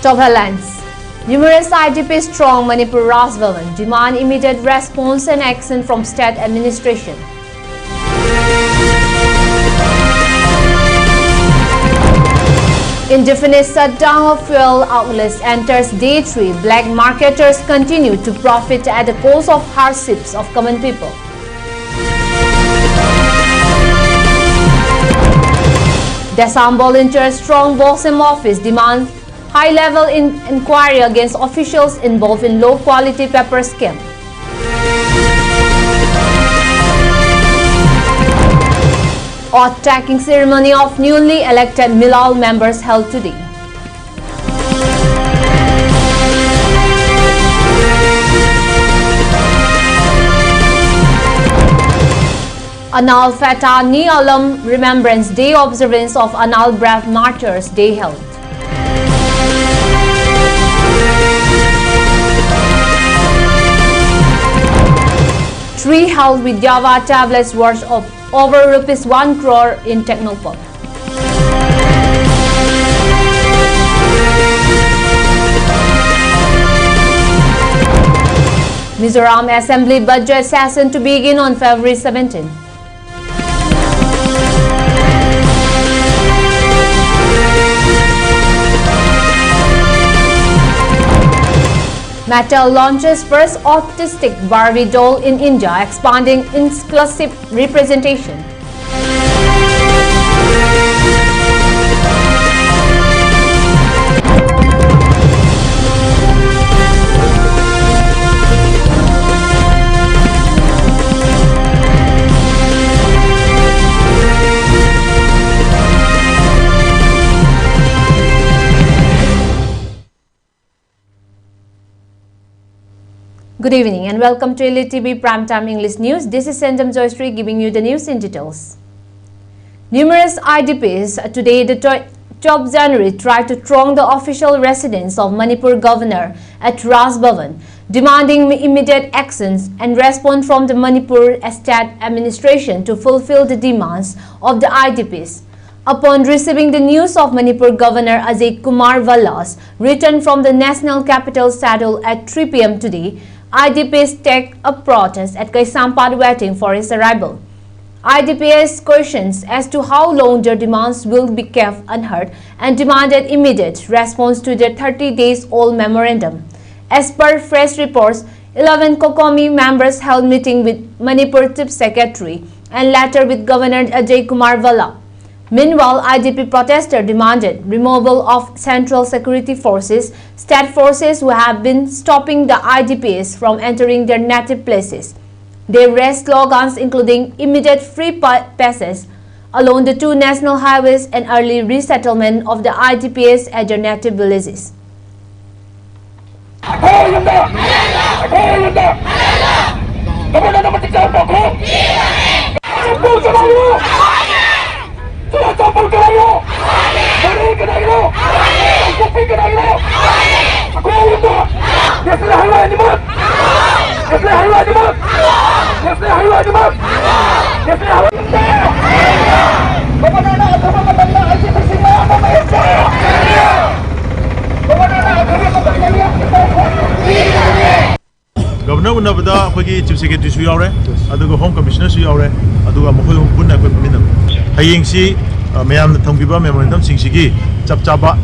Top headlines. Numerous IDP strong Manipur Rasvavan demand immediate response and action from state administration. Indefinite shutdown of fuel outlets enters day 3. Black marketers continue to profit at the cost of hardships of common people. Desam volunteers strong Bosem office demands high-level inquiry against officials involved in low-quality paper scam. Oath-taking ceremony of newly elected Milal members held today. Anal Fata Ni Alam Remembrance Day observance of Anal Brave Martyrs Day held. Tree held with Java tablets worth of over ₹1 crore in Technopop. Mizoram Assembly budget session to begin on February 17. Mattel launches first autistic Barbie doll in India, expanding inclusive representation. Good evening and welcome to ELITETV Primetime English News. This is Joyshree giving you the news in details. Numerous IDPs today, the 12th January, tried to throng the official residence of Manipur governor at Ras Bhavan, demanding immediate actions and response from the Manipur state administration to fulfill the demands of the IDPs. Upon receiving the news of Manipur Governor Ajay Kumar Valla's return from the national capital saddle at 3 p.m. today, IDPs take up protest at Kaisampad waiting for his arrival. IDPs questions as to how long their demands will be kept unheard and demanded immediate response to their 30 days old memorandum. As per fresh reports, 11 COCOMI members held meeting with Manipur Chief Secretary and later with Governor Ajay Kumar Valla. Meanwhile, IDP protesters demanded removal of central security forces, state forces who have been stopping the IDPs from entering their native places. They raised slogans including immediate free passage along the 2 national highways and early resettlement of the IDPs at their native villages. Governor unabada akhoi Chief Secretary su yaure aduga Home Commissioner su yaure aduga mokhoi punna akhoi paminam hayeng si mayam na thongbiba memorandum singsigi chapchaba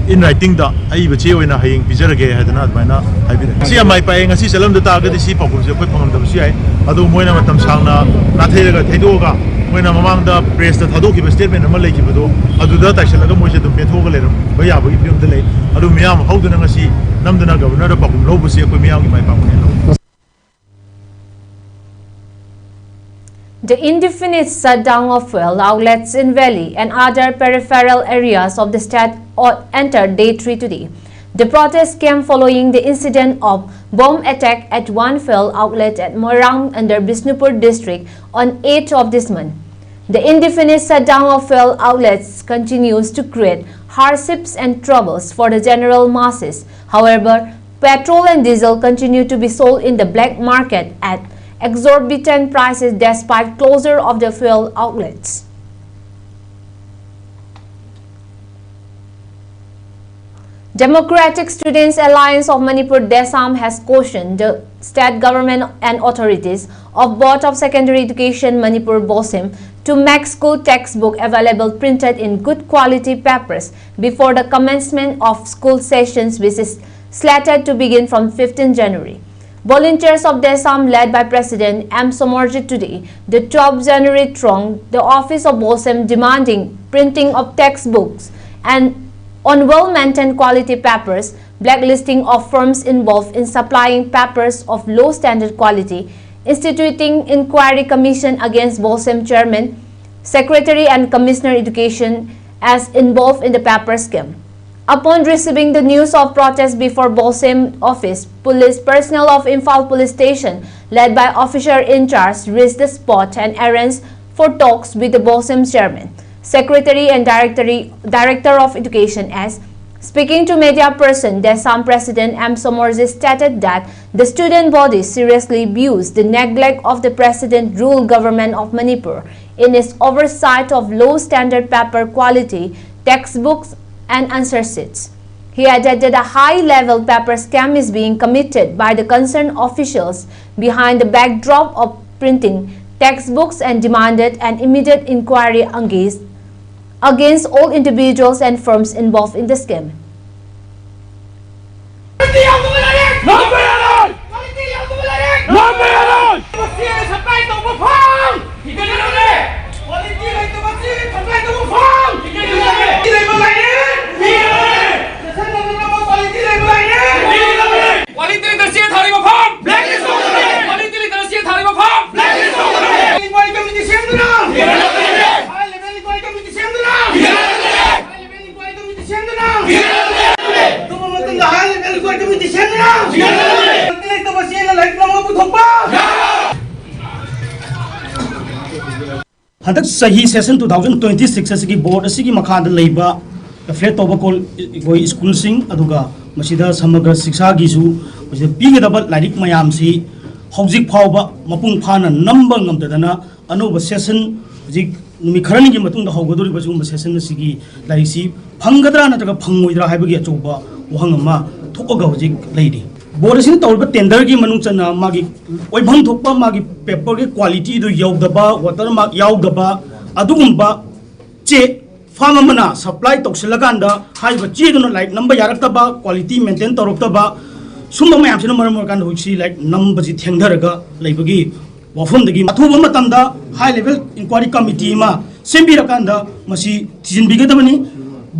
in writing da ai bache oina hayeng pijarage hadana admaina haibire si amai pae ngasi salam da ta ga si pakum se akhoi pangam da si ai adu moina matam sangna na theraga thaidoga moina mamang da press da thado ki statement ama leki bado adu da taisalaga moise dum pethoga leram ba ya ba gi film da lei adu miyam hauduna ngasi namdana governor da pakum lobu si akhoi miyam gi mai pakum The indefinite shutdown of fuel outlets in Valley and other peripheral areas of the state entered day 3 today. The protest came following the incident of bomb attack at one fuel outlet at Moirang under Bishnupur district on 8th of this month. The indefinite shutdown of fuel outlets continues to create hardships and troubles for the general masses. However, petrol and diesel continue to be sold in the black market at exorbitant prices despite closure of the fuel outlets. Democratic Students Alliance of Manipur Desam has cautioned the state government and authorities of Board of Secondary Education Manipur BOSIM to make school textbook available printed in good quality papers before the commencement of school sessions, which is slated to begin from 15 January. Volunteers of Desam, led by President M. Somorji today, the 12 January thronged the office of BOSIM demanding printing of textbooks and on well-maintained quality papers, blacklisting of firms involved in supplying papers of low standard quality, instituting inquiry commission against BOSIM chairman, secretary and commissioner education as involved in the paper scam. Upon receiving the news of protest before BOSIM office, police personnel of Imphal police station, led by officer in charge, reached the spot and arranged for talks with the BOSIM chairman, secretary and director of education. As speaking to media person, Desam President M. Somorji stated that the student body seriously abused the neglect of the president ruled government of Manipur in its oversight of low standard paper quality textbooks and answer sheets. He added that a high-level paper scam is being committed by the concerned officials behind the backdrop of printing textbooks and demanded an immediate inquiry against all individuals and firms involved in the scam. Hadak sahi session 2026 asigi board asigi makhada leiba affair tobacol goi school sing aduga masida samagra shiksha gisu masida pigedaba lairik mayam si hojik phawba mapung phana number ngamdadana anoba session hojik numi kharani gi matung da hogodori basu session asigi lairi si phangadra nataga phangmoidra haibagi achoba wahangama thokoga hojik leidi board sin tawba tender gi manung chana magi oibhang thokpa magi paper gi quality do yaudaba watermark yaudaba adugumba che farm amana supply toksilaganda haiba che do like number yaraktaba quality maintain toroktaba sumba mayam sina maram kan hoisi like number ji thengdaraga leibagi wafum dagi athuba matamda high level inquiry committee ma sembirakanda masi tijinbigadabani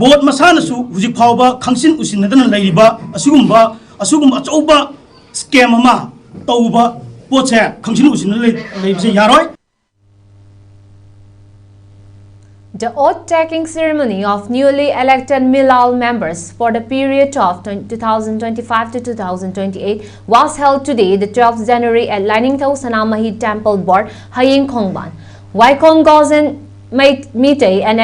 board masana su hujik phawba khangsin usinadana leiba asugumba achouba scam ama tauba poche khangsin usina leibse yaroi. The oath-taking ceremony of newly elected Milal members for the period of 2025 to 2028 was held today, the 12th January, at Laningthau Sanamahi Temple Board, Haying Khongban. Waikong Gozen Meitei and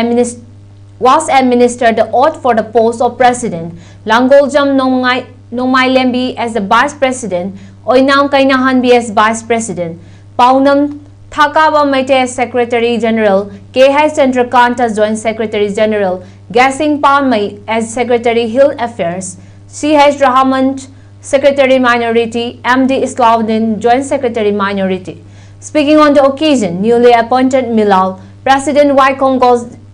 was administered the oath for the post of President, Langoljam Nongmai Lembi as the Vice President, Oinam Kainahanbi as Vice President, Paunam Thakaba Maite as Secretary General, K.H. Chandrakant as Joint Secretary General, Gasing Palmai as Secretary Hill Affairs, C.H. Rahman Secretary Minority, M.D. Islauddin Joint Secretary Minority. Speaking on the occasion, newly appointed Milal, President Waikong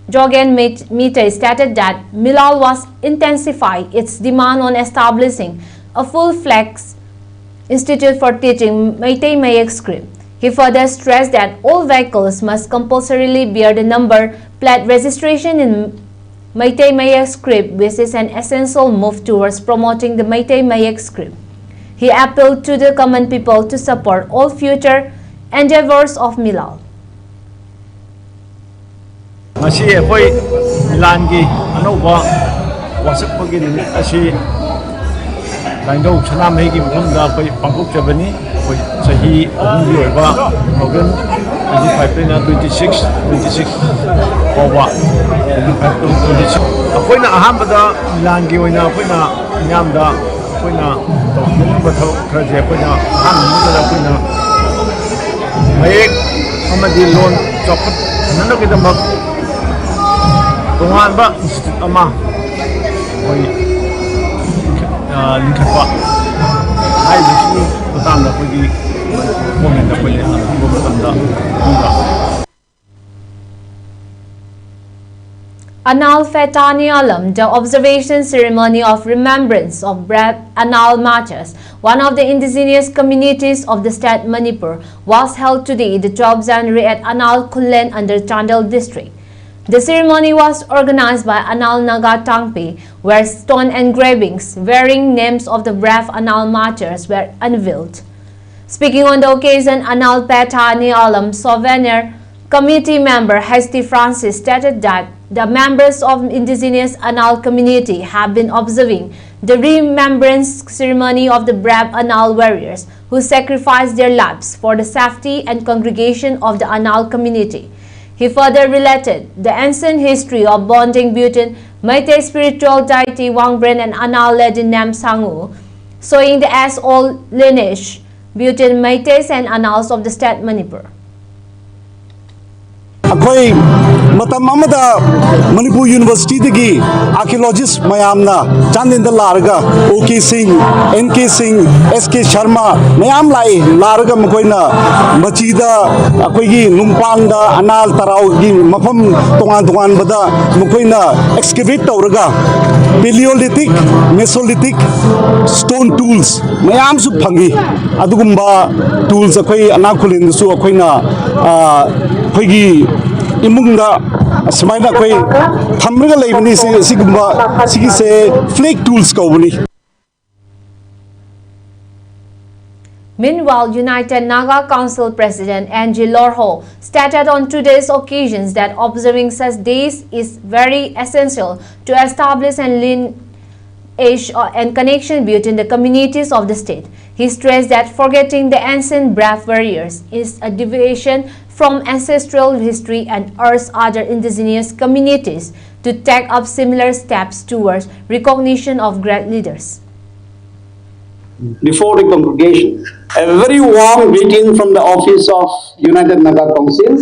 Jogen Meitei stated that Milal was intensify its demand on establishing a full-fledged institute for teaching Meitei Mayak script. He further stressed that all vehicles must compulsorily bear the number plate registration in Meitei Mayak script, which is an essential move towards promoting the Meitei Mayak script. He appealed to the common people to support all future endeavors of Milal. Masi apoi Milangi anoba wasakpagi ni asi Langdau chana megi munda apoi pangkok jabani apoi sahi ahumbi oiba organ 25 na 26 oba 25 to 26 apoi na ahambada Milangi oina apoi na nyamda apoi na bathau khraje apoi na hamda apoi na mayek amadi loan chopot nanu kidamak Tungan ba institute ama oi लिंखत्पा हाइबसि बतांदा कोगी moment दा कोले हाना मतमदा Anal Fetani Alam, the observation ceremony of remembrance of brave Anal martyrs, one of the indigenous communities of the state Manipur, was held today, the 12th January at Anal Kullen under Chandel district. The ceremony was organized by Anal Naga Tangpi, where stone engravings bearing names of the brave Anal martyrs were unveiled. Speaking on the occasion, Anal Fetani Alam souvenir committee member Hesti Francis stated that the members of indigenous Anal community have been observing the remembrance ceremony of the brave Anal warriors who sacrificed their lives for the safety and congregation of the Anal community. He further related the ancient history of bonding between Meitei spiritual deity Wangbren and Anal lady named Sangu, showing the as-old lineage between Meiteis and Anals of the state Manipur. Akoi matam amada Manipur University dagi archaeologist mayamna Chandinda larga OK Singh, NK Singh, SK Sharma mayam lai larga makoina machida akoi gi numpangda Anal tarau gi mafam tongan bada makoina excavate tawraga Paleolithic, Mesolithic stone tools mayam su phangi adugumba tools akoi anakulin su akoina Pegi imungda semaina koi thamraga leibani sigumba sigi se flake tools kawni. Meanwhile, United Naga Council President Angie Lorho stated on today's occasions that observing such days is very essential to establish and lineage and connection between the communities of the state. He stressed that forgetting the ancient brave warriors is a deviation from ancestral history and urged other indigenous communities to take up similar steps towards recognition of great leaders. Before the congregation, a very warm greeting from the office of United Naga Council,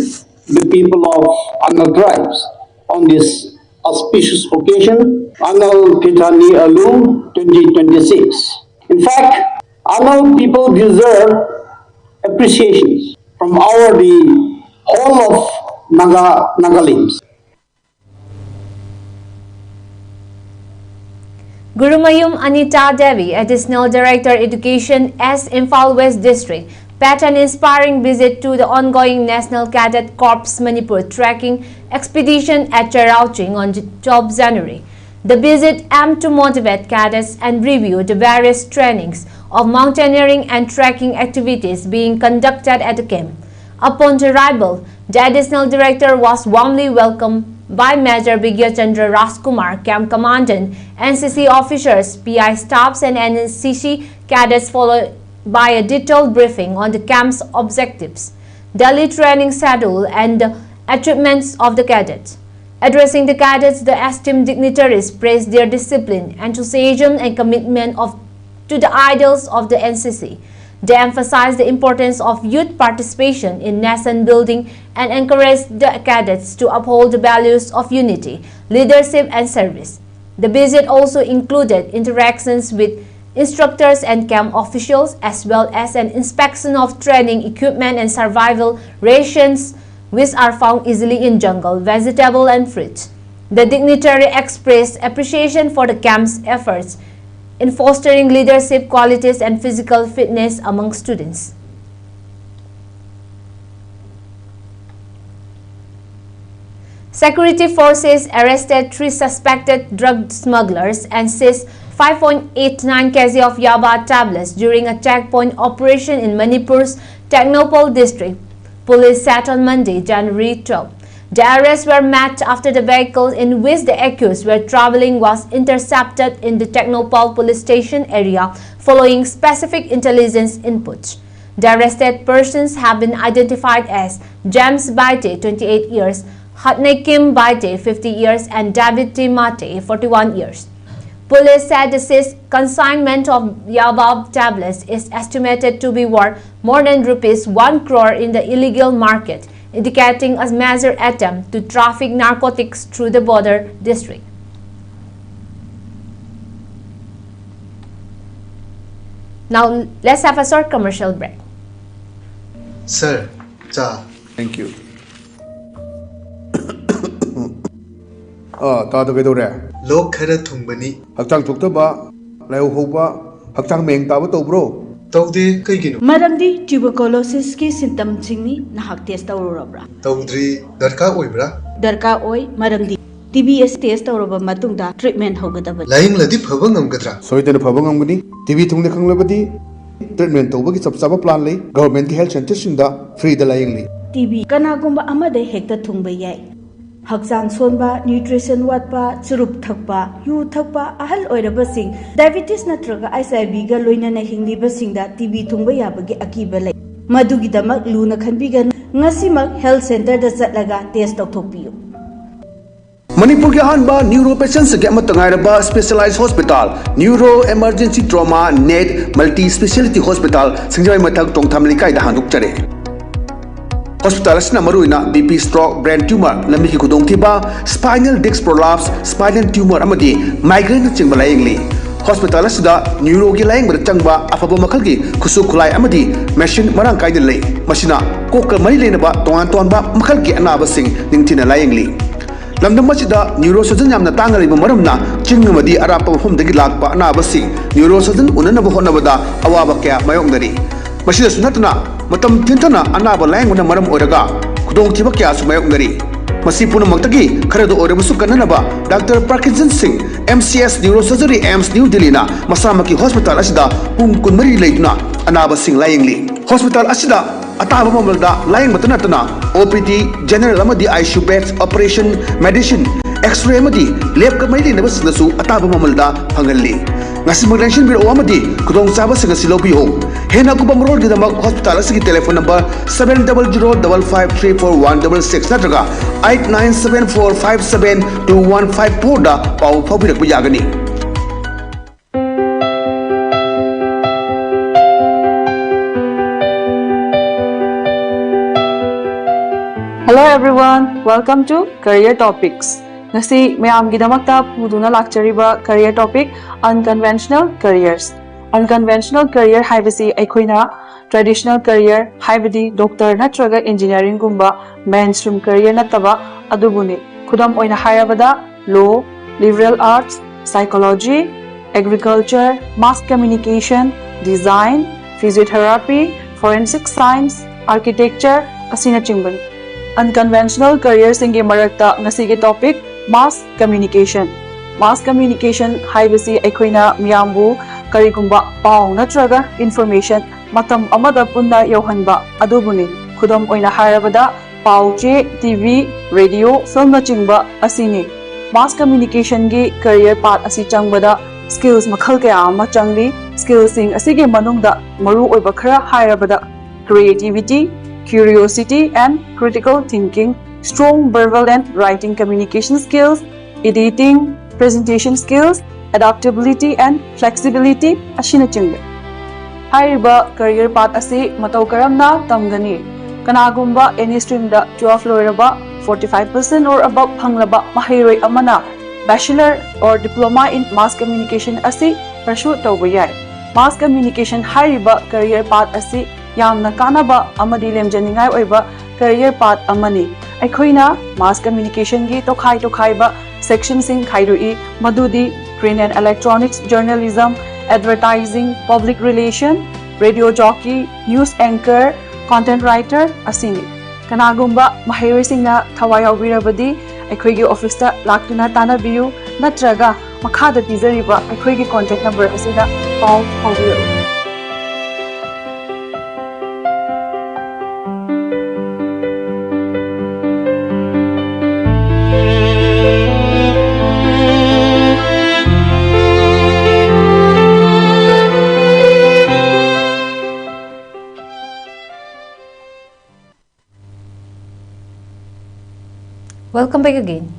the people of Anal tribes, on this auspicious occasion, Anal Kitani Alum 2026. In fact, Anal people deserve appreciation from the whole of Nagalings. Gurumayum Anita Devi, Additional Director Education S Imphal West District, paid an inspiring visit to the ongoing National Cadet Corps Manipur trekking expedition at Cherauching on 12 January. The visit aimed to motivate cadets and review the various trainings of mountaineering and trekking activities being conducted at the camp. Upon arrival, the Additional Director was warmly welcomed by Major Bigya Chandra Raskumar, Camp Commandant, NCC officers, PI staffs and NCC cadets, followed by a detailed briefing on the camp's objectives, daily training schedule and the achievements of the cadets. Addressing the cadets, the esteemed dignitaries praised their discipline, enthusiasm and commitment to the ideals of the NCC. They emphasized the importance of youth participation in nation building and encouraged the cadets to uphold the values of unity, leadership and service. The visit also included interactions with instructors and camp officials, as well as an inspection of training equipment and survival rations, which are found easily in jungle, vegetable and fruit. The dignitary expressed appreciation for the camp's efforts in fostering leadership qualities and physical fitness among students. Security forces arrested 3 suspected drug smugglers and seized 5.89 kg of Yaba tablets during a checkpoint operation in Manipur's Technopole district, police said on Monday, January 12. The arrests were made after the vehicle in which the accused were traveling was intercepted in the Technopole police station area following specific intelligence inputs. The arrested persons have been identified as James Baite, 28 years, Hatne Kim Baite, 50 years, and David T. Mate, 41 years. Police said the seized consignment of Yaba tablets is estimated to be worth more than rupees 1 crore in the illegal market, indicating a major attempt to traffic narcotics through the border district. Now, let's have a short commercial break. Sir, cha. Thank you. Tado kaidore. Lok khara thungbani. Hakchang thuktaba, layo hoba, hakchang meng taba to bro. Tawde kaigino. Maramdi tuberculosis ki symptom singni nahak test tawrobra. Tawdri darka oibra. Darka oi maramdi TBS test tawroba matungda treatment hogadaba. Laing ladi phaba ngamgadra. Soitena phaba ngamgani. TB thungne khanglabadi treatment tawbagi chap chaba plan lei. Government ki health center singda free da laying lei. TB kanagumba amade hekta thungba yai. Haksan sonba, nutrition watpa, churup thakpa, yu thakpa, ahal oirabasing, diabetes natraga ICIB ga loina na hinglibasing da TB thungba yabagi akiba lay. Madugi damak luna khanbigan ngasimak health center da chatlaga test tawthokpiyu. Manipur के अहंबा neuro patients के अमतंगाइरबा specialized hospital neuro emergency trauma नेट multi speciality hospital सिंगजय मथक टोंगथाम लिकाई दा हांदुकचरे हॉस्पिटल असना मरुइना बीपी स्ट्रोक ब्रेन ट्यूमर लंबी की खुदोंथिबा spinal disc prolapse spinal tumour अमदी माइग्रेन चिंगबा लायंगली हॉस्पिटल असदा न्यूरो की लायंग बर चंगबा अफबो मखल की खुसु खुलाई अमदी मशीन मरंग काइद लई मशीना कोक मरी लेनबा तोंगान तोंबा मखल की अनाबा सिंग निंगथिना लायंगली लमदम मसिदा neuro surgeon यामना तांगलिबा मरमना चिंगमदी अरापा मफमदगी Lakpa अनाबसी neuro surgeon उननबा होनबदा अवाबा क्या मायोंगदरी मसिदा सुनतना मतम थिंथना अनाबा लायंगना मरम ओरगा खुदोंथिबा क्या सुमायोंगदरी मसी पुनमक्तगी खरदो ओरबसु कन्ननबा doctor Parkinson Singh MCS neuro surgery AIIMS New Delhi ना मसामकी हॉस्पिटल असिदा पुंग कुनमरी लेदुना अनाबा सिंह लायंगली हॉस्पिटल असिदा अताब ममलदा लायंग मतनतना OPD जनरल अमदी ICU beds operation medicine x-ray अमदी लैब कमैली नबसनसु अताब ममलदा फंगल्ली ngasi maglansin biro amadi kudong saba singa silobiho hena kubam road gidama hospital asigi telephone number 7005534166 natraga 8974572154 da pau phabirak yagani. Hello everyone, welcome to Career Topics. Ngasi mayam gidamakta puduna lakchariba career topic unconventional careers. Unconventional career haibasi aikoina traditional career haibadi doctor natraga engineering gumba mainstream career nataba adubuni khudam oina hairabada law, liberal arts, psychology, agriculture, mass communication, design, physiotherapy, forensic science, architecture asina chingbani. Unconventional careers inge marakta ngasige topic mass communication. Mass communication haibasi aikoina miyambu karigumba pau natraga information matam amada punna yohanba adubuni khudam oina hairabada pau che TV radio film na chingba asini mass communication gi career path asi changbada skills makhal kaya ama changli skills sing asige manungda maru oiba khara hairabada creativity, curiosity and critical thinking, strong verbal and writing communication skills, editing, presentation skills, adaptability and flexibility ashina chingbe. Hairiba career path asi matau karamna tamgani. Kanagumba any stream da 12 loiraba 45% or above hanglaba mahiroi amana bachelor or diploma in mass communication asi pursue tawba yai. Mass communication hairiba career path asi yamna kanaba amadi lemjaningai oiba career path amani. Aikoina mass communication gi tokhai ba section sing khairui madudi print and electronics journalism, advertising, public relation, radio jockey, news anchor, content writer asini. Kanagumba mahiroi singna thawai yaubirabadi aikoigi office ta laktuna tanabiyu natraga makhada pizariba aikoigi contact number asina pau haubiru. Welcome back again.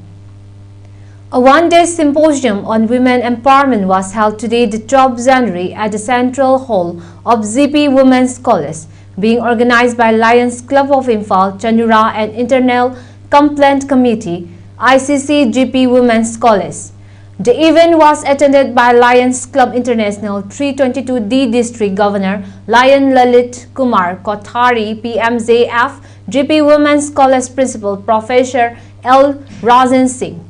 A one-day symposium on women empowerment was held today, the 12th January, at the Central Hall of GP Women's College, being organized by Lions Club of Imphal, Chanura and Internal Complaint Committee, ICC GP Women's College. The event was attended by Lions Club International 322D District Governor Lion Lalit Kumar Kothari, PMJF, GP Women's College Principal Professor L. Rajan Singh,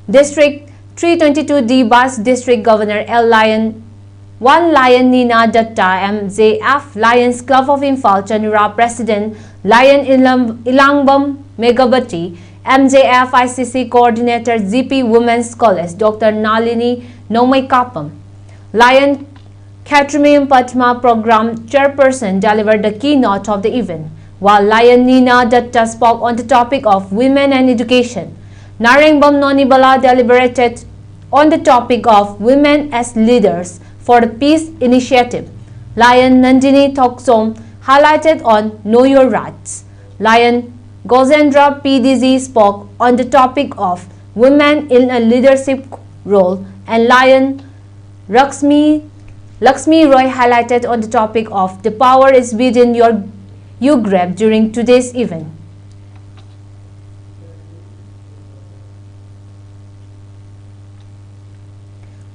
District 322D Bus District Governor L. Lion Nina Datta, MJF, Lions Club of Imphal Chanura President Lion Ilangbam Megabati, MJF ICC Coordinator GP Women's College Dr. Nalini Nomaikapam, Lion Katrimium Patma Program Chairperson delivered the keynote of the event, while Lion Nina Datta spoke on the topic of women and education. Narengbam Nonibala deliberated on the topic of women as leaders for the Peace Initiative. Lion Nandini Thoksom highlighted on Know Your Rights. Lion Gozendra PDZ spoke on the topic of women in a leadership role, and Lion Lakshmi Roy highlighted on the topic of the power is within you grab during today's event.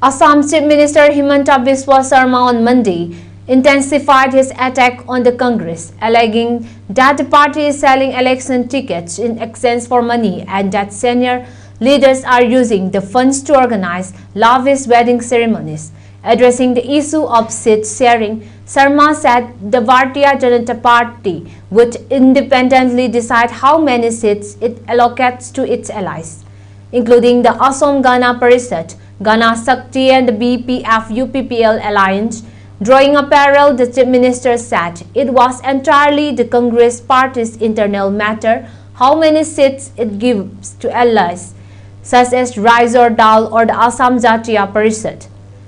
Assam Chief Minister Himanta Biswa Sarma on Monday intensified his attack on the Congress, alleging that the party is selling election tickets in exchange for money and that senior leaders are using the funds to organize lavish wedding ceremonies. Addressing the issue of seat sharing, Sarma said the Bharatiya Janata Party would independently decide how many seats it allocates to its allies, including the Assam Gana Parishad, Gana Sakti and the BPF-UPPL alliance. Drawing a parallel, the Chief Minister said it was entirely the Congress party's internal matter how many seats it gives to allies, such as Rise or Dal or the Assam Jatiya Parishad.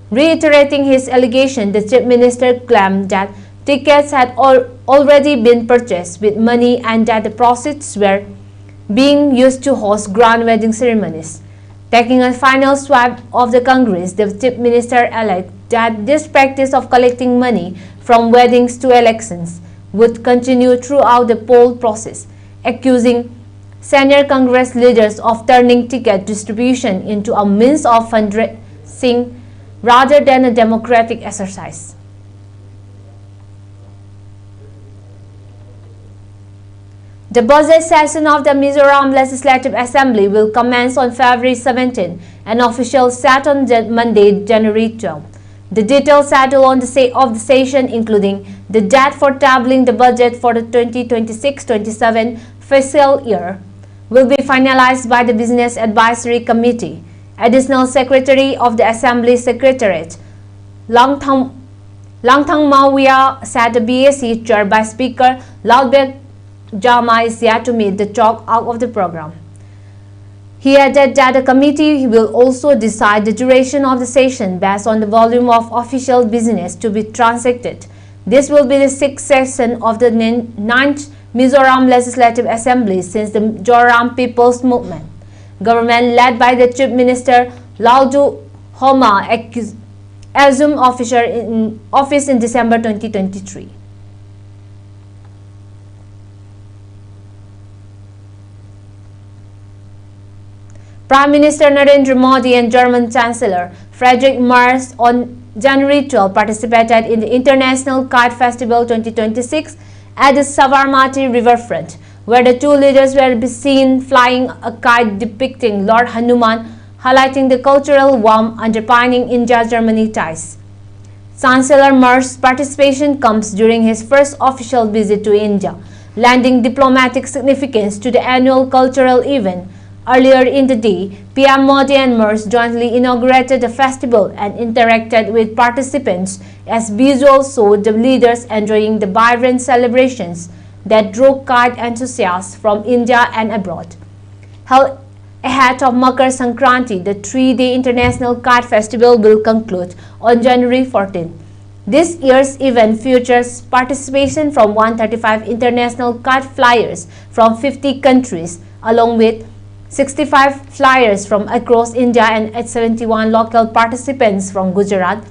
Reiterating his allegation, the Chief Minister claimed that tickets had already been purchased with money and that the proceeds were being used to host grand wedding ceremonies. Taking a final swab of the Congress, the Chief Minister alleged that this practice of collecting money from weddings to elections would continue throughout the poll process, accusing senior Congress leaders of turning ticket distribution into a means of fundraising rather than a democratic exercise. The budget session of the Mizoram Legislative Assembly will commence on February 17 and official set on Monday, January 12. The detailed schedule of the session, including the date for tabling the budget for the 2026-27 fiscal year, will be finalized by the Business Advisory Committee. Additional Secretary of the Assembly Secretariat, Langthang Mawia, said the BAC chaired by Speaker Laudbek Jama is yet to meet the talk out of the program. He added that the committee will also decide the duration of the session based on the volume of official business to be transacted. This will be the 6th session of the 9th Mizoram Legislative Assembly since the Mizoram People's Movement government led by the Chief Minister Laudu Homa assumed office in December 2023. Prime Minister Narendra Modi and German Chancellor Friedrich Merz on January 12 participated in the International Kite Festival 2026 at the Sabarmati riverfront, where the two leaders were seen flying a kite depicting Lord Hanuman, highlighting the cultural warmth underpinning India-Germany ties. Chancellor Merz's participation comes during his first official visit to India, lending diplomatic significance to the annual cultural event. Earlier in the day, PM Modi and Merz jointly inaugurated the festival and interacted with participants as visuals showed the leaders enjoying the vibrant celebrations that drew kite enthusiasts from India and abroad. Held ahead of Makar Sankranti, the 3-day International Kite Festival will conclude on January 14. This year's event features participation from 135 international kite flyers from 50 countries, along with 65 flyers from across India and 71 local participants from Gujarat.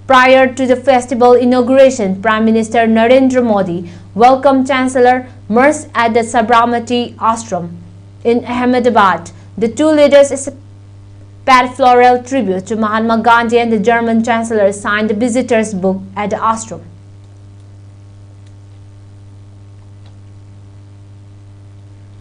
Prior to the festival inauguration, Prime Minister Narendra Modi welcomed Chancellor Merz at the Sabarmati Ashram in Ahmedabad. The two leaders paid floral tribute to Mahatma Gandhi, and the German Chancellor signed the visitors' book at the ashram.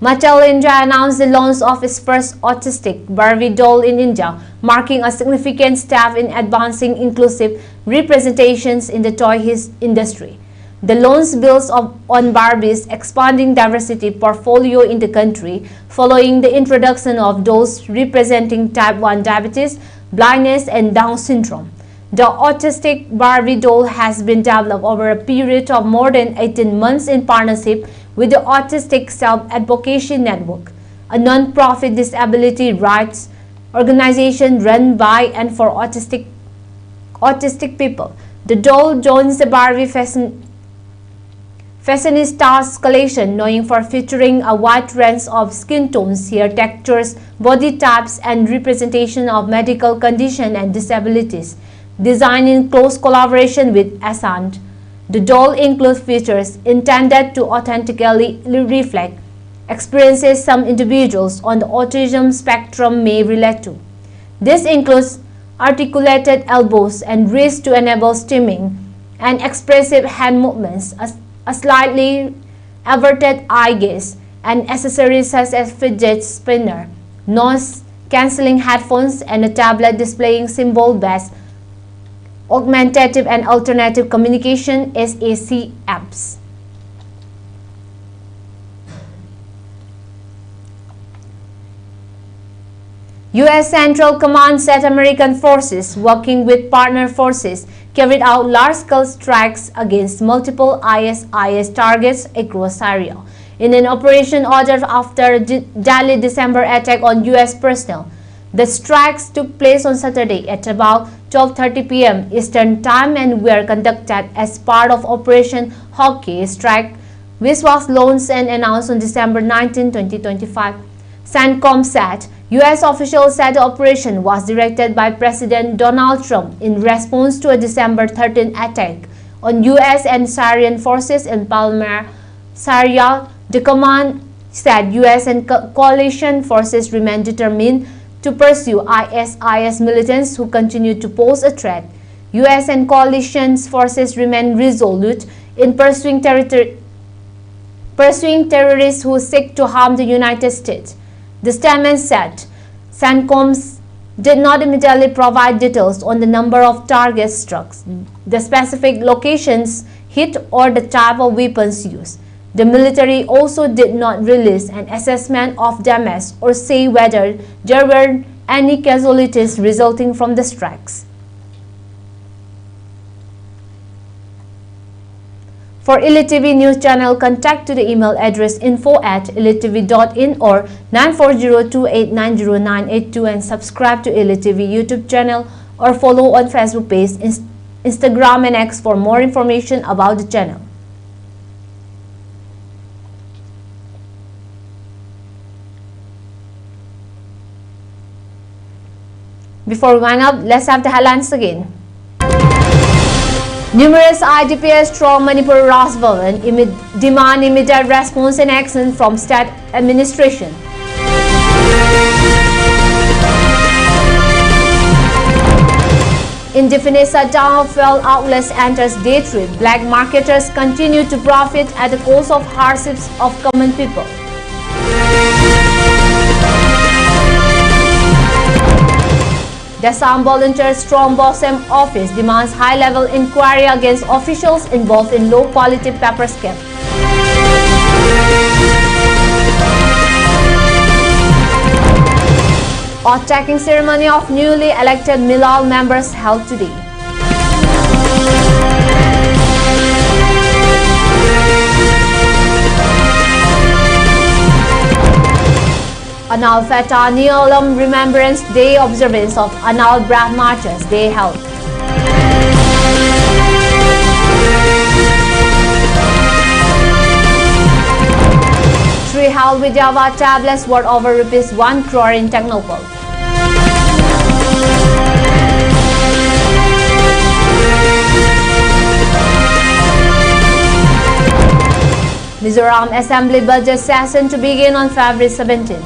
Mattel India announced the launch of its first autistic Barbie doll in India, marking a significant step in advancing inclusive representations in the toy industry. The launch builds on Barbie's expanding diversity portfolio in the country, following the introduction of dolls representing type 1 diabetes, blindness, and Down syndrome. The autistic Barbie doll has been developed over a period of more than 18 months in partnership with the Autistic Self-Advocacy Network, a non-profit disability rights organization run by and for autistic people. The doll joins the Barbie Fashionistas collection, known for featuring a wide range of skin tones, hair textures, body types, and representation of medical conditions and disabilities. Designed in close collaboration with Assam, the doll includes features intended to authentically reflect experiences some individuals on the autism spectrum may relate to. This includes articulated elbows and wrists to enable steaming and expressive hand movements, a slightly averted eye gaze, and accessories such as fidget spinner, noise-cancelling headphones, and a tablet displaying symbol-based augmentative and alternative communication (SAC) apps. U.S. Central Command said American forces, working with partner forces, carried out large-scale strikes against multiple ISIS targets across Syria in an operation ordered after the deadly December attack on U.S. personnel. The strikes took place on Saturday at about 12:30 p.m. Eastern Time and were conducted as part of Operation Hawkeye Strike, which was launched and announced on December 19, 2025. CENTCOM said U.S. officials said the operation was directed by President Donald Trump in response to a December 13 attack on U.S. and Syrian forces in Palmyra, Syria. The command said U.S. and coalition forces remain determined to pursue ISIS militants who continue to pose a threat. U.S. and coalition forces remain resolute in pursuing terrorists who seek to harm the United States. The statement said CENTCOM did not immediately provide details on the number of targets struck, the specific locations hit, or the type of weapons used. The military also did not release an assessment of damage or say whether there were any casualties resulting from the strikes. For ELITETV News Channel, contact to the email address info@elitetv.in or 9402890982 and subscribe to ELITETV YouTube channel or follow on Facebook page, Instagram and X for more information about the channel. Before we wind up, let's have the headlines again. Numerous IDPs from Manipur Ras Bhavan demand immediate response and action from state administration. Indefinite shutdown of fuel outlets enters day 3. Black marketers continue to profit at the cost of hardships of common people. Desam volunteers from Desam office demands high-level inquiry against officials involved in low-quality paper scam. Oath-taking ceremony of newly elected Milal members held today. Anal Feta Neolam Remembrance Day observance of Anal Brad Marches Day held. Three held with Java tablets worth over ₹1 crore in Technopol. Mizoram Assembly budget session to begin on February 17.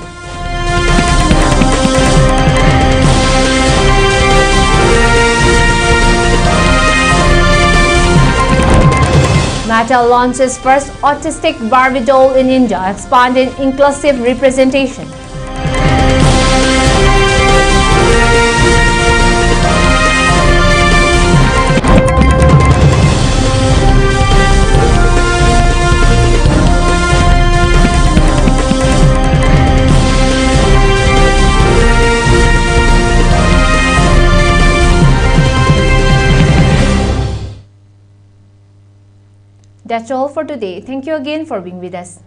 Meta launches first autistic Barbie doll in India, expanding inclusive representation. That's all for today. Thank you again for being with us.